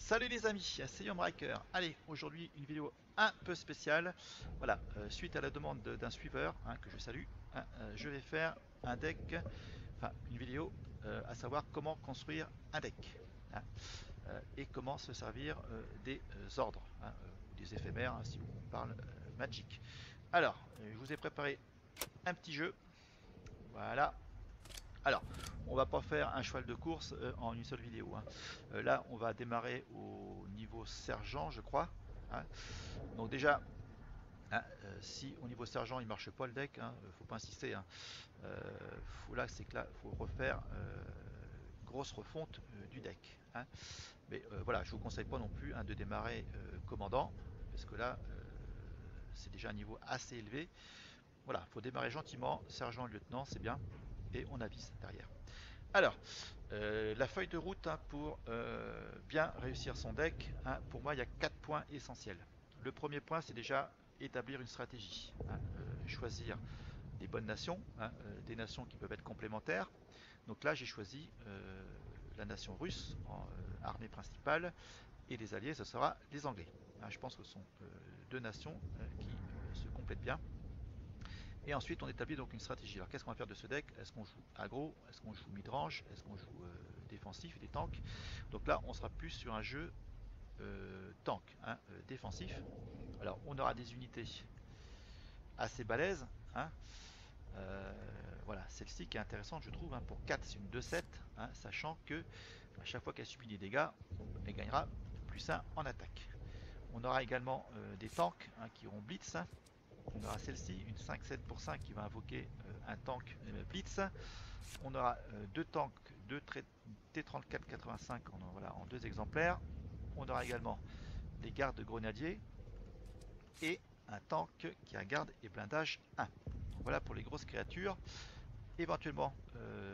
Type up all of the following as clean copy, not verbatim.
Salut les amis, c'est Yombraker. Allez, aujourd'hui une vidéo un peu spéciale. Voilà, suite à la demande d'un suiveur que je salue, je vais faire un deck, enfin une vidéo à savoir comment construire un deck hein, et comment se servir des ordres ou des éphémères si on parle Magic. Alors, je vous ai préparé un petit jeu. Voilà, alors, on va pas faire un cheval de course en une seule vidéo, hein. Là, on va démarrer au niveau sergent, je crois, hein. Donc déjà, si au niveau sergent il marche pas le deck, faut pas insister, hein. Là, c'est que là, faut refaire grosse refonte du deck, hein. Mais voilà, je vous conseille pas non plus de démarrer commandant, parce que là, c'est déjà un niveau assez élevé. Voilà, faut démarrer gentiment, sergent, lieutenant, c'est bien, et on avise derrière. Alors, la feuille de route pour bien réussir son deck, pour moi il y a 4 points essentiels. Le premier point c'est déjà établir une stratégie, choisir des bonnes nations, des nations qui peuvent être complémentaires. Donc là j'ai choisi la nation russe en armée principale et les alliés ce sera les Anglais. Je pense que ce sont deux nations qui se complètent bien. Et ensuite, on établit donc une stratégie. Alors, qu'est-ce qu'on va faire de ce deck? Est-ce qu'on joue aggro? Est-ce qu'on joue mid-range? Est-ce qu'on joue défensif et des tanks? Donc là, on sera plus sur un jeu tank, défensif. Alors, on aura des unités assez balèzes. hein. Euh, voilà, celle-ci qui est intéressante, je trouve. Pour 4, c'est une 2-7, sachant que à chaque fois qu'elle subit des dégâts, elle gagnera +1 en attaque. On aura également des tanks qui auront blitz. On aura celle-ci, une 5-7 pour 5 qui va invoquer un tank blitz. On aura deux tanks, deux T34-85 voilà, en deux exemplaires. On aura également des gardes grenadiers et un tank qui a garde et blindage 1. Donc voilà pour les grosses créatures. Éventuellement,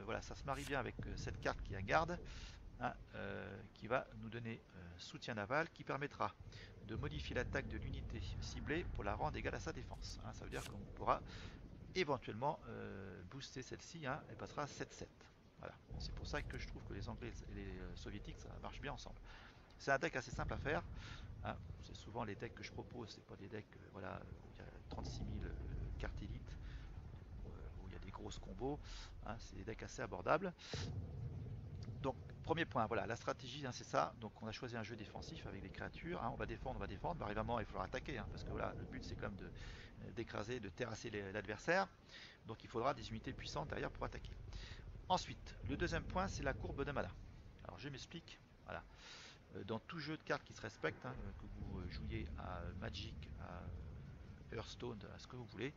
voilà, ça se marie bien avec cette carte qui a garde, qui va nous donner soutien naval, qui permettra de modifier l'attaque de l'unité ciblée pour la rendre égale à sa défense. Ça veut dire qu'on pourra éventuellement booster celle-ci, elle passera à 7-7. Voilà. C'est pour ça que je trouve que les Anglais et les Soviétiques, ça marche bien ensemble. C'est un deck assez simple à faire. C'est souvent les decks que je propose, c'est pas des decks voilà, où il y a 36 000 cartes élites, où il y a des grosses combos. C'est des decks assez abordables. Donc, premier point, voilà, la stratégie, c'est ça. Donc, on a choisi un jeu défensif avec des créatures. On va défendre, Mais arrive un moment, il faudra attaquer, parce que voilà, le but c'est quand même d'écraser, de terrasser l'adversaire. Donc, il faudra des unités puissantes derrière pour attaquer. Ensuite, le deuxième point, c'est la courbe de mana. Alors, je m'explique. Voilà. Dans tout jeu de cartes qui se respecte, que vous jouiez à Magic, à Hearthstone, à ce que vous voulez,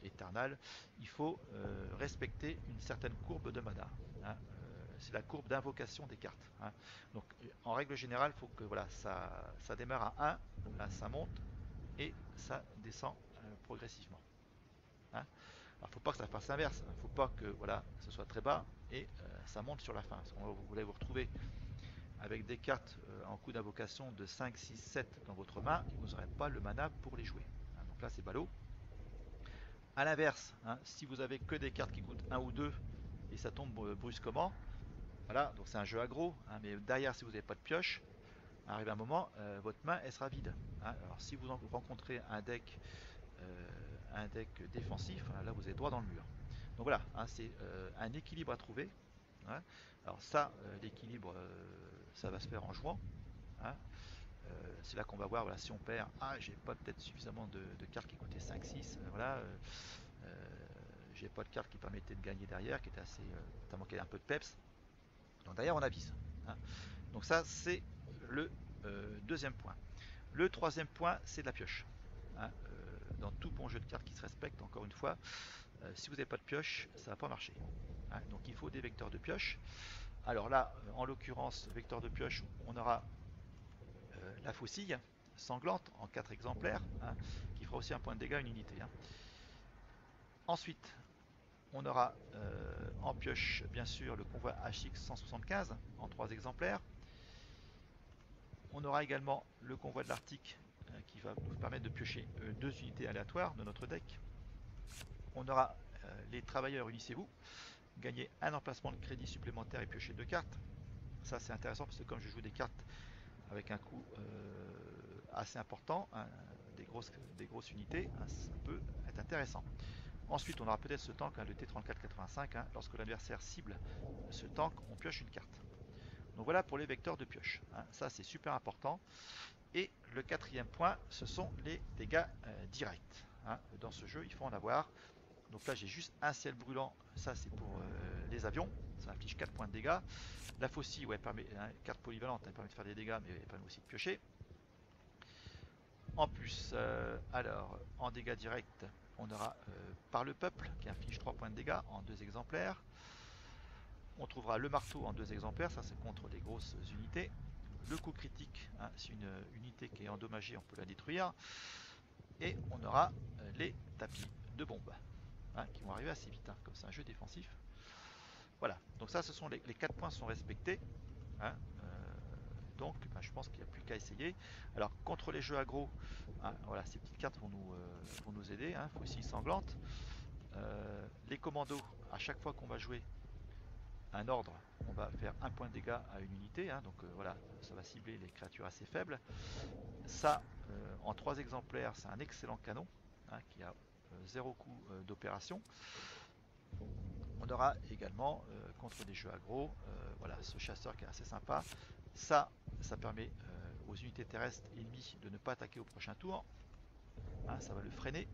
Eternal, il faut respecter une certaine courbe de mana. C'est la courbe d'invocation des cartes. Donc en règle générale, il faut que voilà, ça démarre à 1, là ça monte et ça descend progressivement. Alors il ne faut pas que ça fasse l'inverse, il ne faut pas que voilà, ce soit très bas et ça monte sur la fin. Parce vous allez vous retrouver avec des cartes en coup d'invocation de 5, 6, 7 dans votre main, et vous n'aurez pas le mana pour les jouer. Donc là c'est ballot. A l'inverse, si vous avez que des cartes qui coûtent 1 ou 2 et ça tombe brusquement, voilà, donc c'est un jeu aggro, mais derrière si vous n'avez pas de pioche, arrive un moment, votre main elle sera vide. Alors si vous rencontrez un deck défensif, là vous êtes droit dans le mur. Donc voilà, c'est un équilibre à trouver. Alors ça, l'équilibre, ça va se faire en jouant. hein. C'est là qu'on va voir voilà, si on perd, j'ai pas peut-être suffisamment de cartes qui coûtaient 5-6, voilà, j'ai pas de carte qui permettait de gagner derrière, qui était assez, notamment qui avait un peu de peps. Donc derrière on avise. Donc ça c'est le deuxième point. Le troisième point c'est de la pioche. Dans tout bon jeu de cartes qui se respecte, encore une fois, si vous n'avez pas de pioche, ça va pas marcher. Donc il faut des vecteurs de pioche. Alors là, en l'occurrence, vecteur de pioche, on aura la faucille sanglante en 4 exemplaires, qui fera aussi un point de dégâts à une unité. Ensuite, on aura en pioche, bien sûr, le convoi HX 175 en 3 exemplaires. On aura également le convoi de l'Arctique qui va nous permettre de piocher 2 unités aléatoires de notre deck. On aura les travailleurs, unissez-vous, gagner un emplacement de crédit supplémentaire et piocher 2 cartes. Ça c'est intéressant parce que comme je joue des cartes avec un coût assez important, hein, des grosses unités, hein, ça peut être intéressant. Ensuite, on aura peut-être ce tank, hein, le T3485. Hein, lorsque l'adversaire cible ce tank, on pioche une carte. Donc voilà pour les vecteurs de pioche. Hein, ça, c'est super important. Et le quatrième point, ce sont les dégâts directs. Hein. Dans ce jeu, il faut en avoir. Donc là, j'ai juste un ciel brûlant. Ça, c'est pour les avions. Ça inflige 4 points de dégâts. La faucille, ouais, permet, hein, carte polyvalente, elle permet de faire des dégâts, mais elle permet aussi de piocher. En plus, alors, en dégâts directs, on aura par le peuple qui inflige 3 points de dégâts en 2 exemplaires. On trouvera le marteau en 2 exemplaires, ça c'est contre des grosses unités. Le coup critique, hein, c'est une unité qui est endommagée, on peut la détruire. Et on aura les tapis de bombes, hein, qui vont arriver assez vite, hein, comme c'est un jeu défensif. Voilà, donc ça ce sont les 4 points sont respectés. Hein, donc ben, je pense qu'il n'y a plus qu'à essayer. Alors contre les jeux aggro, hein, voilà, ces petites cartes vont nous aider, hein, faucille sanglante. Les commandos, à chaque fois qu'on va jouer un ordre, on va faire un point de dégâts à une unité, hein, donc voilà, ça va cibler les créatures assez faibles. Ça, en 3 exemplaires, c'est un excellent canon, hein, qui a 0 coût d'opération. On aura également contre des jeux aggro, voilà, ce chasseur qui est assez sympa. Ça permet aux unités terrestres ennemies de ne pas attaquer au prochain tour. Hein, ça va le freiner.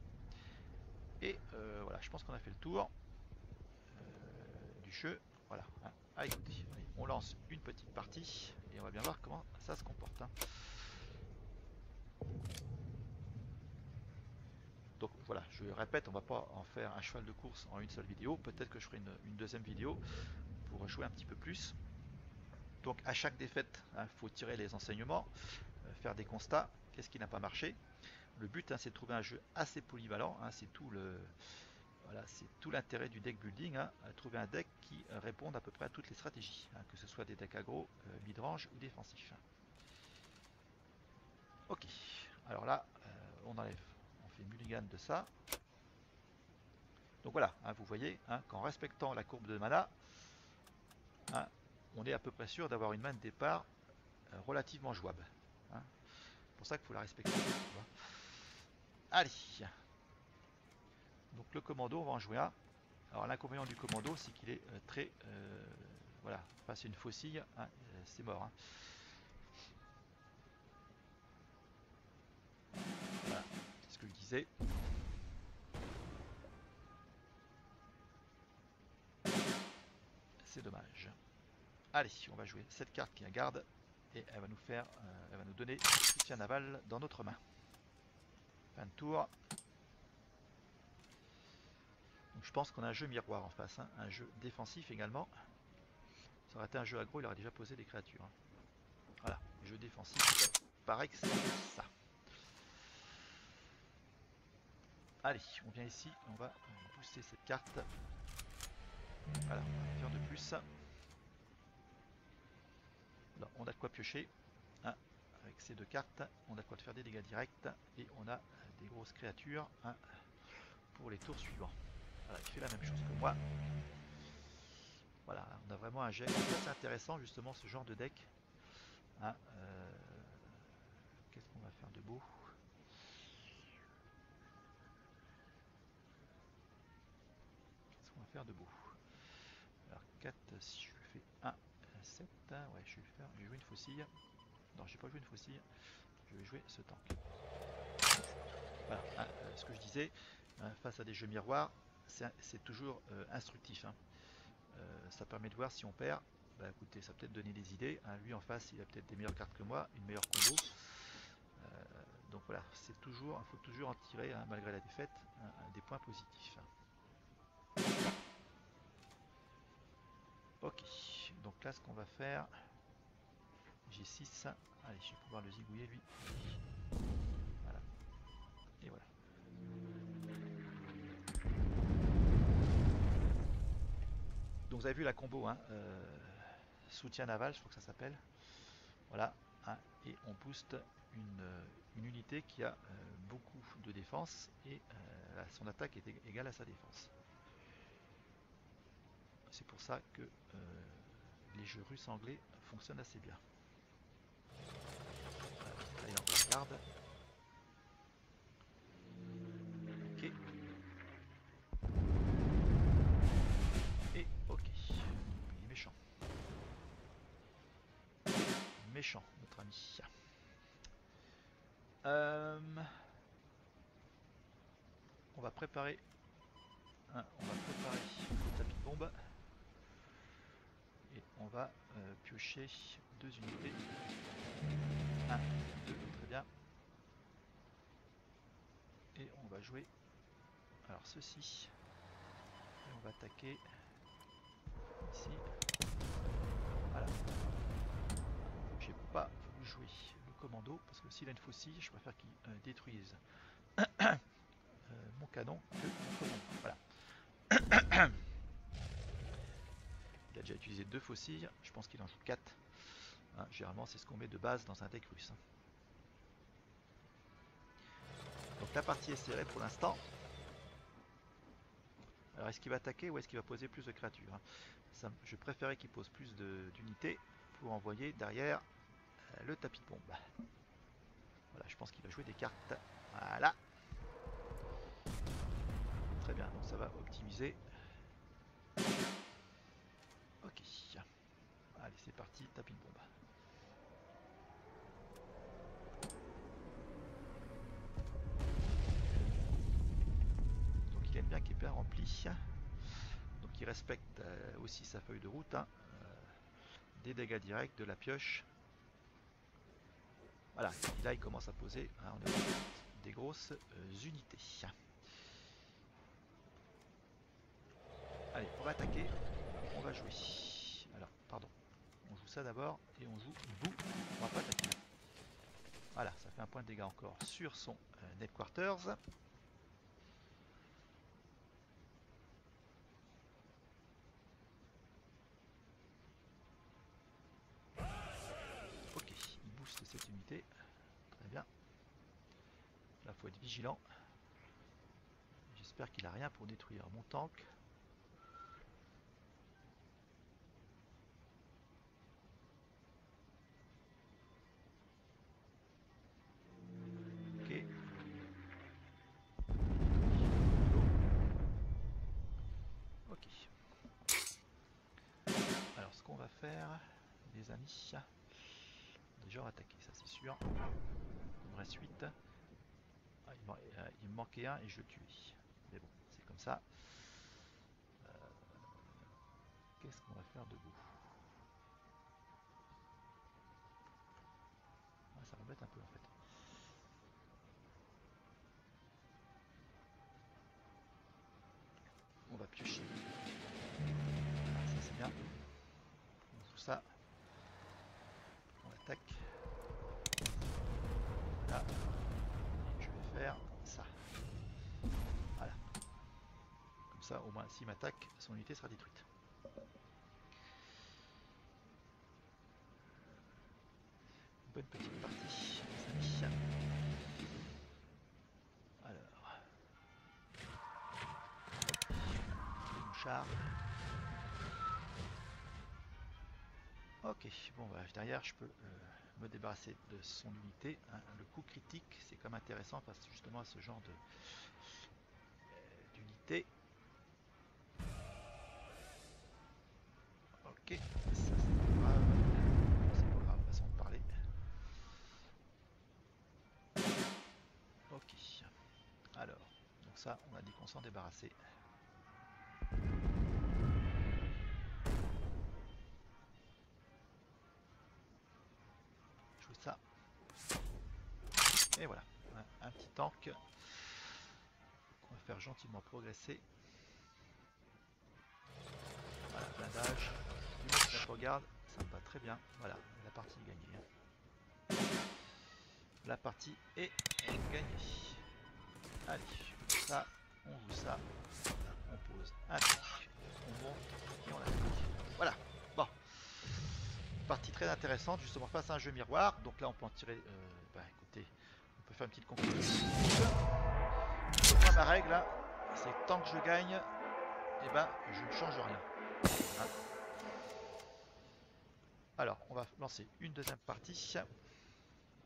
Et voilà, je pense qu'on a fait le tour du jeu. Voilà. Hein. Ah, écoutez, allez, on lance une petite partie et on va bien voir comment ça se comporte. Hein. Donc voilà, je répète, on va pas en faire un cheval de course en une seule vidéo. Peut-être que je ferai une deuxième vidéo pour jouer un petit peu plus. Donc à chaque défaite, il faut tirer les enseignements, faire des constats, qu'est-ce qui n'a pas marché. Le but, hein, c'est de trouver un jeu assez polyvalent, hein, c'est tout le, voilà, c'est tout l'intérêt du deck building, hein, trouver un deck qui réponde à peu près à toutes les stratégies, hein, que ce soit des decks aggro, mid-range ou défensifs. Ok, alors là, on enlève, on fait mulligan de ça. Donc voilà, hein, vous voyez, hein, qu'en respectant la courbe de mana, hein, on est à peu près sûr d'avoir une main de départ relativement jouable. Hein. C'est pour ça qu'il faut la respecter. Allez, donc le commando, on va en jouer un. Alors l'inconvénient du commando, c'est qu'il est très... voilà, face à une faucille, hein, c'est mort. Hein. Voilà, c'est ce que je disais. C'est dommage. Allez, on va jouer cette carte qui est un garde et elle va nous faire, elle va nous donner soutien naval dans notre main. Fin de tour. Donc je pense qu'on a un jeu miroir en face, hein, un jeu défensif également. Ça aurait été un jeu aggro, il aurait déjà posé des créatures. Hein. Voilà, jeu défensif, pareil que c'est ça. Allez, on vient ici, on va booster cette carte. Voilà, on va faire de plus. Là, on a de quoi piocher. Hein, avec ces 2 cartes, on a de quoi faire des dégâts directs. Et on a des grosses créatures, hein, pour les tours suivants. Voilà, il fait la même chose que moi. Voilà, on a vraiment un jet. C'est intéressant justement ce genre de deck. Hein, qu'est-ce qu'on va faire de beau? Qu'est-ce qu'on va faire de beau? Alors 4, si je fais 1, 7, ouais, je vais jouer une faucille. Non, je vais pas jouer une faucille, je vais jouer ce tank. Voilà, hein, ce que je disais, hein, face à des jeux miroirs, c'est toujours instructif. Hein. Ça permet de voir si on perd. Bah écoutez, ça peut peut-être donner des idées. Hein. Lui en face, il a peut-être des meilleures cartes que moi, une meilleure combo. Donc voilà, c'est toujours, il faut toujours en tirer, hein, malgré la défaite, des points positifs. Ok, donc là ce qu'on va faire, j'ai 6. Allez, je vais pouvoir le zigouiller lui. Voilà. Et voilà. Donc vous avez vu la combo, hein, soutien naval, je crois que ça s'appelle. Voilà. Hein, et on booste une unité qui a beaucoup de défense et son attaque est égale à sa défense. C'est pour ça que les jeux russes anglais fonctionnent assez bien. Là, il en garde. Ok. Et ok. Il est méchant. Méchant, notre ami. On va préparer le tapis de bombe. Et on va piocher 2 unités. 1, 2, très bien. Et on va jouer alors ceci. Et on va attaquer ici. Voilà. Je ne peux pas jouer le commando parce que s'il a une faucille, je préfère qu'il détruise mon canon que mon commando. Voilà. Il a déjà utilisé 2 faucilles, je pense qu'il en joue 4. Hein, généralement, c'est ce qu'on met de base dans un deck russe. Donc la partie est serrée pour l'instant. Alors est-ce qu'il va attaquer ou est-ce qu'il va poser plus de créatures, hein? Ça, je préférais qu'il pose plus d'unités pour envoyer derrière le tapis de bombe. Voilà, je pense qu'il va jouer des cartes. Voilà. Très bien, donc ça va optimiser. Ok. Allez, c'est parti, tapis de bombe. Donc il aime bien qu'il est bien rempli. Donc il respecte aussi sa feuille de route. Hein. Des dégâts directs, de la pioche. Voilà, et là il commence à poser des grosses unités. Allez, on va attaquer, on va jouer. Alors, pardon, on joue ça d'abord et on joue bout, on va pas attaquer. Voilà, ça fait un point de dégâts encore sur son Netquarters. Ok, il booste cette unité. Très bien. Là, il faut être vigilant. J'espère qu'il a rien pour détruire mon tank. Ok. Ok. Alors, ce qu'on va faire, les amis, déjà on va attaquer, ça c'est sûr. Il me reste 8. Ah, il me manquait un et je le tuais. Mais bon, c'est comme ça. Qu'est-ce qu'on va faire debout? Ah, ça m'embête un peu en fait. On va piocher. Ça c'est bien. On joue ça. On attaque. Là. Et je vais faire ça. Voilà. Comme ça, au moins, s'il m'attaque, son unité sera détruite. Bonne petite partie, les amis. Alors. Mon char. Ok, bon, bah, derrière, je peux me débarrasser de son unité. Hein. Le coup critique, c'est quand même intéressant parce que justement à ce genre d'unité. Ok, ça c'est pas grave. C'est pas grave, façon de parler. Ok. Alors, donc ça, on a dit qu'on s'en débarrassait. Je joue ça. Et voilà, un petit tank qu'on va faire gentiment progresser. Voilà, blindage. Du moins que je regarde, ça me va très bien. Voilà, la partie est gagnée. La partie est gagnée. Allez, ça, on joue ça. On pose un tank. On monte et on attaque. Voilà, bon. Partie très intéressante, justement face à un jeu miroir. Donc là, on peut en tirer. Écoutez, on peut faire une petite conclusion. Moi, ma règle, là, c'est que tant que je gagne, eh ben, je ne change rien. Hein. Alors, on va lancer une deuxième partie.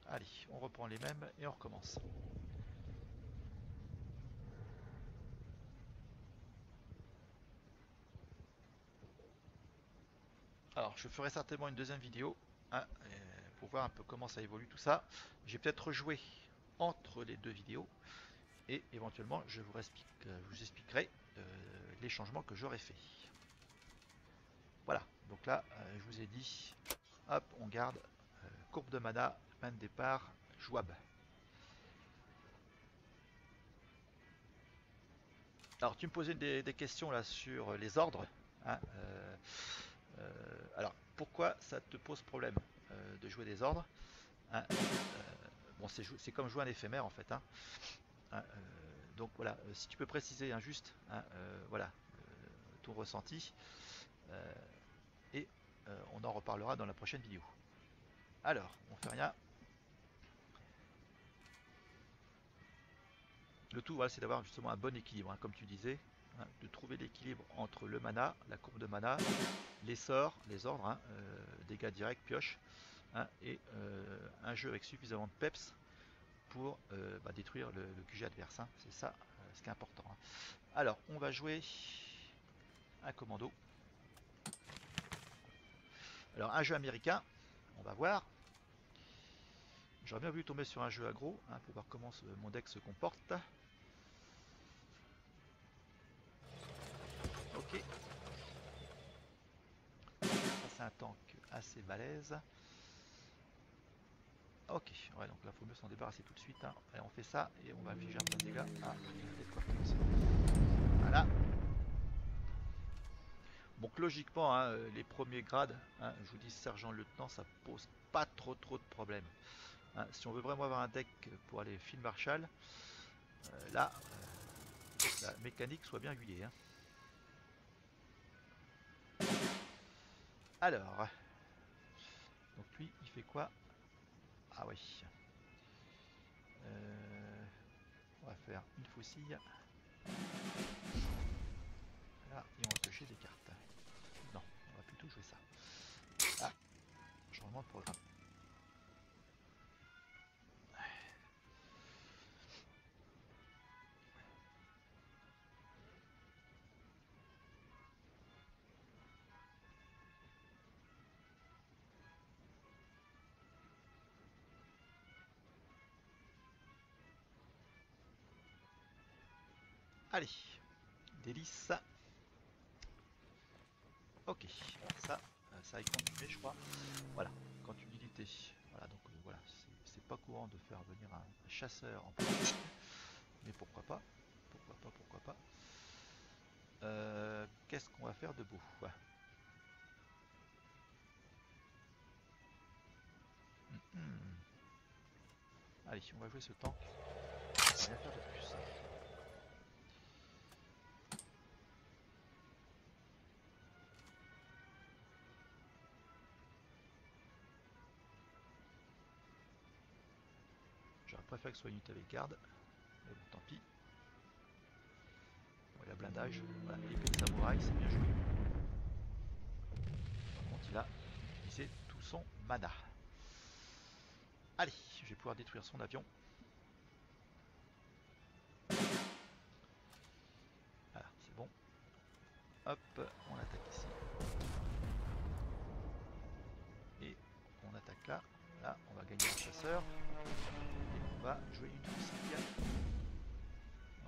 Allez, on reprend les mêmes et on recommence. Alors, je ferai certainement une deuxième vidéo hein, pour voir un peu comment ça évolue tout ça. J'ai peut-être rejoué entre les deux vidéos et éventuellement je vous expliquerai les changements que j'aurais fait. Voilà, donc là, je vous ai dit, hop, on garde courbe de mana, main de départ, jouable. Alors, tu me posais des questions là sur les ordres. Hein, alors, pourquoi ça te pose problème de jouer des ordres hein, bon, c'est comme jouer un éphémère en fait. Hein, hein, donc voilà, si tu peux préciser hein, juste, hein, voilà, ton ressenti, euh, et on en reparlera dans la prochaine vidéo. Alors, on fait rien. Le tout, voilà, c'est d'avoir justement un bon équilibre, hein, comme tu disais, hein, de trouver l'équilibre entre le mana, la courbe de mana, les sorts, les ordres, hein, dégâts directs, pioche, hein, et un jeu avec suffisamment de peps pour détruire le QG adverse. Hein. C'est ça ce qui est important. Hein. Alors, on va jouer un commando. Alors, un jeu américain, on va voir. J'aurais bien voulu tomber sur un jeu aggro hein, pour voir comment mon deck se comporte. Ok. Ça, c'est un tank assez balèze. Ok, ouais, donc là, il faut mieux s'en débarrasser tout de suite. Hein. Allez, on fait ça et on va infliger un peu de dégâts. Ah, peut-être quoi commencer. Voilà. Donc logiquement, hein, les premiers grades, hein, je vous dis sergent-lieutenant, ça pose pas trop de problèmes. Hein, si on veut vraiment avoir un deck pour aller Field Marshal, là, la mécanique soit bien huilée. Hein. Alors, donc lui, il fait quoi? Ah oui. On va faire une faucille. Là, et on va piocher des cartes. Non, on va plutôt jouer ça. Ah, changement de programme. Allez, délice. Ok, alors ça, ça a continué, je crois. Voilà, quand une unité. Voilà, donc voilà, c'est pas courant de faire venir un chasseur en plus. Mais pourquoi pas? Pourquoi pas? Pourquoi pas? Qu'est-ce qu'on va faire de beau? Ouais. Allez, on va jouer ce tank. On va rien faire de plus. J'aurais préféré que ce soit une unité avec garde. Mais bon, tant pis. Bon, il a blindage. Voilà, épée de samouraï, c'est bien joué. Par contre, il a utilisé tout son mana. Allez, je vais pouvoir détruire son avion. Voilà, c'est bon. Hop, on attaque ici. Et on attaque là. Là, on va gagner un chasseur. Et on va jouer une fusille.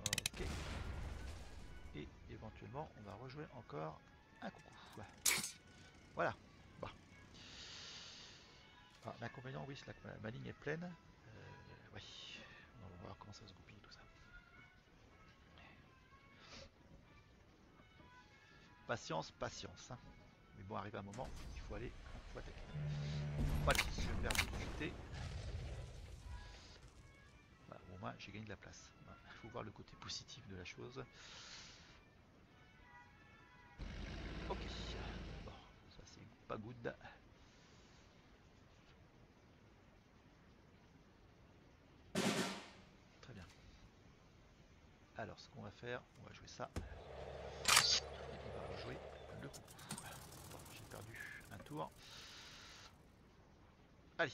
Ok. Et éventuellement, on va rejouer encore un coucou. Voilà. Bon. Alors, l'inconvénient, oui, c'est que ma ligne est pleine. Oui. On va voir comment ça se goupille tout ça. Patience, patience. Hein. Mais bon, arrive un moment, il faut aller, il faut attaquer. Voilà, je vais perdre une unité. Voilà, au moins, j'ai gagné de la place. Il voilà. Faut voir le côté positif de la chose. Ok. Bon, ça c'est pas good. Très bien. Alors, ce qu'on va faire, on va jouer ça. Et on va rejouer le coup. Bon, j'ai perdu un tour. Allez.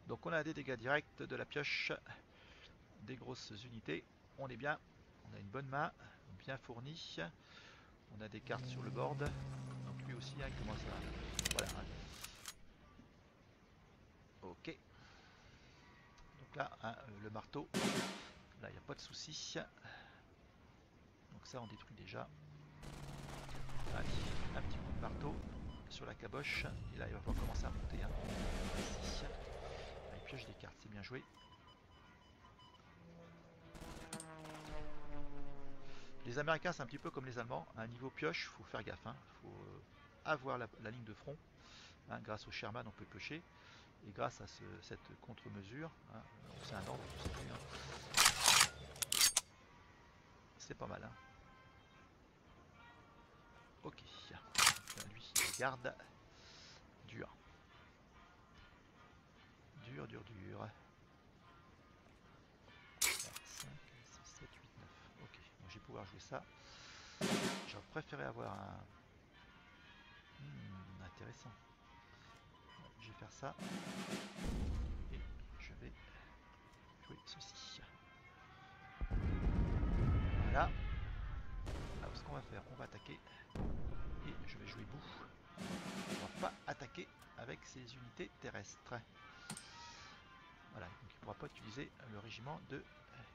Donc on a des dégâts directs de la pioche, des grosses unités. On est bien. On a une bonne main, bien fournie. On a des cartes sur le board. Donc lui aussi, hein, il commence à... Voilà. Ok. Donc là, hein, le marteau. Là, il n'y a pas de souci. Donc ça, on détruit déjà. Allez, un petit coup de marteau sur la caboche. Et là, il va falloir commencer à monter. Hein. Ici. Il pioche des cartes, c'est bien joué. Les Américains, c'est un petit peu comme les Allemands. À un niveau pioche, il faut faire gaffe. Il faut avoir la ligne de front. Hein, grâce au Sherman, on peut piocher. Et grâce à cette contre-mesure, hein, c'est un ordre, je sais plus, hein. C'est pas mal. Hein. Ok. Là, lui, il garde. Dur. Dur, dur, dur. 4, 5, 6, 7, 8, 9. Ok, donc je vais pouvoir jouer ça. J'aurais préféré avoir un... intéressant. Je vais faire ça. Et je vais jouer ceci. Voilà. Alors ce qu'on va faire, on va attaquer. Et je vais jouer bout. On va pas attaquer avec ces unités terrestres. Voilà, donc il ne pourra pas utiliser le régiment de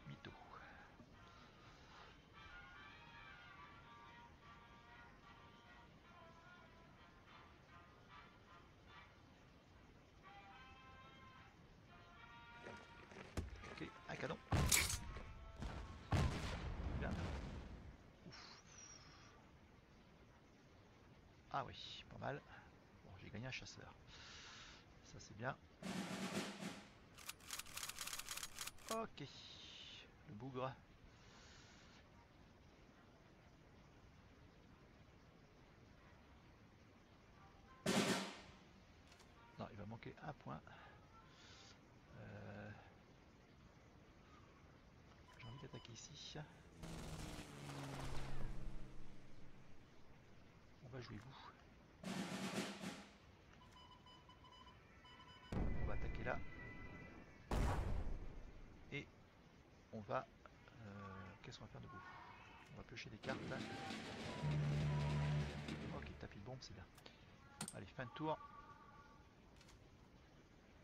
Mito. Ok, un canon. Bien. Ouf. Ah oui, pas mal. Bon, j'ai gagné un chasseur. Ça c'est bien. Ok. Le bougre. Non, il va manquer un point. J'ai envie d'attaquer ici. On va jouer vous. On va attaquer là. Et on va... qu'est-ce qu'on va faire de vous? On va piocher des cartes. Ok, tapis de bombe, c'est bien. Allez, fin de tour.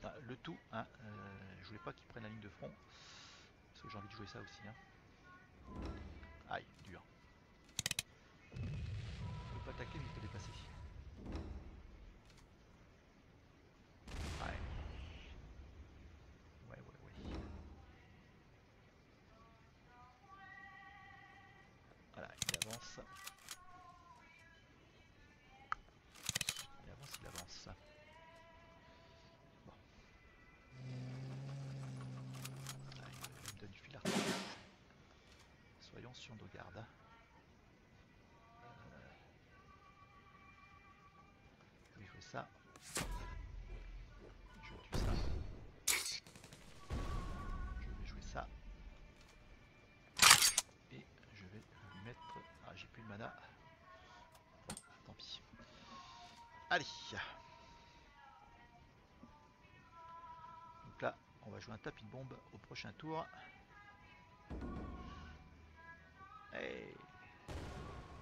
Ah, le tout, hein, je voulais pas qu'ils prennent la ligne de front. Parce que j'ai envie de jouer ça aussi. Hein. Aïe, dur. Il ne peut pas attaquer, mais il peut dépasser. Ouais. Ouais, ouais, ouais. Voilà, il avance. Il avance, il avance. Bon. Ah, il me donne du fil à retordre. Soyons sur nos gardes. Je vais jouer ça. Je tue ça. Je vais jouer ça. Et je vais lui mettre... Ah, j'ai plus de mana. Bon, tant pis. Allez. Donc là, on va jouer un tapis de bombe au prochain tour. Hey,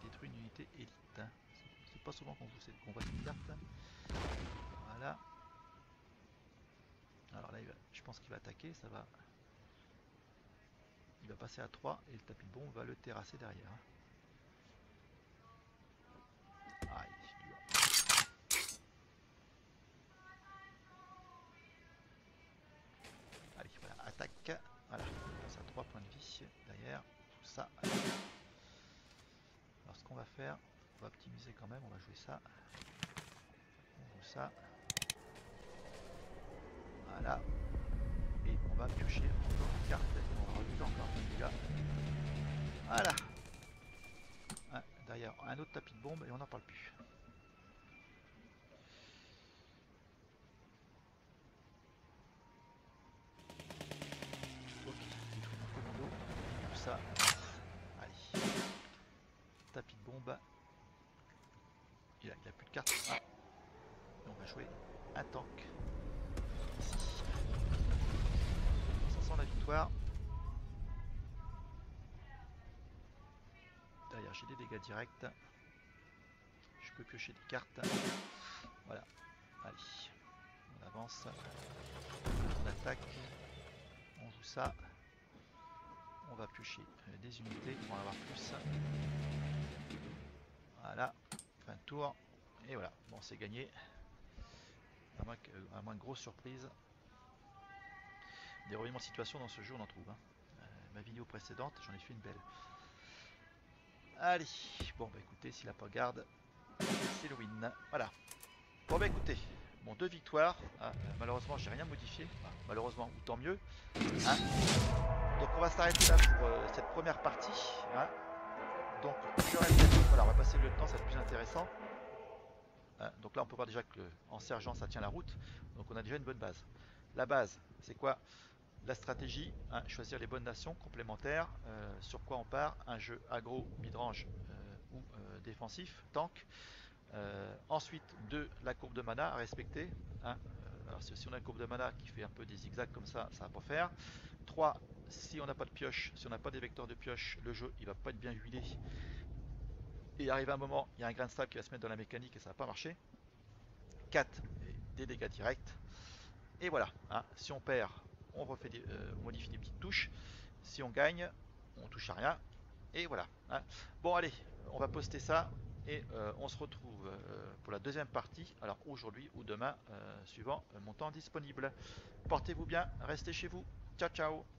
détruit une unité élite. C'est pas souvent qu'on voit cette carte. Voilà. Alors là, je pense qu'il va attaquer. Ça va. Il va passer à 3 et le tapis de bombe va le terrasser derrière. Aïe, dur. Allez, voilà, attaque. Voilà, on passe à 3 points de vie derrière. Tout ça. Alors ce qu'on va faire, on va optimiser quand même. On va jouer ça. On joue ça. Voilà. Et on va piocher encore une carte. Et on va rajouter encore un dégât. Voilà. Ah, derrière, un autre tapis de bombe et on n'en parle plus. Ok, il n'y a plus de cartes. Ah. Et on va jouer un tank. Ici. Ça sent la victoire. Derrière, j'ai des dégâts directs. Je peux piocher des cartes. Voilà. Allez. On avance. On attaque. On joue ça. On va piocher des unités. On va en avoir plus. Voilà. Fin de tour. Et voilà. Bon, c'est gagné. À moins de grosses surprises. Des revirements de situation dans ce jeu, on en trouve. Hein. Ma vidéo précédente, j'en ai fait une belle. Allez. Bon, bah écoutez, s'il n'a pas garde, c'est le win. Voilà. Bon, bah écoutez. Bon, 2 victoires. Ah, malheureusement, j'ai rien modifié. Enfin, malheureusement, ou tant mieux. Hein. Donc, on va s'arrêter là pour cette première partie. Hein. Donc, je répète. Voilà, on va passer le lieutenant, ça va être plus intéressant. Donc là on peut voir déjà que en sergent ça tient la route, donc on a déjà une bonne base. La base c'est quoi? La stratégie, hein, choisir les bonnes nations complémentaires. Sur quoi on part? Un jeu aggro, midrange ou défensif, tank. Ensuite, 2, la courbe de mana à respecter. Hein. Alors si on a une courbe de mana qui fait un peu des zigzags comme ça va pas faire. 3, si on n'a pas de pioche, si on n'a pas des vecteurs de pioche, le jeu il va pas être bien huilé. Et arrive un moment, il y a un grain de sable qui va se mettre dans la mécanique et ça va pas marcher. 4, des dégâts directs. Et voilà, hein. Si on perd, on refait on modifie des petites touches. Si on gagne, on touche à rien. Et voilà. Hein. Bon allez, on va poster ça et on se retrouve pour la deuxième partie. Alors aujourd'hui ou demain, suivant mon temps disponible. Portez-vous bien, restez chez vous. Ciao ciao.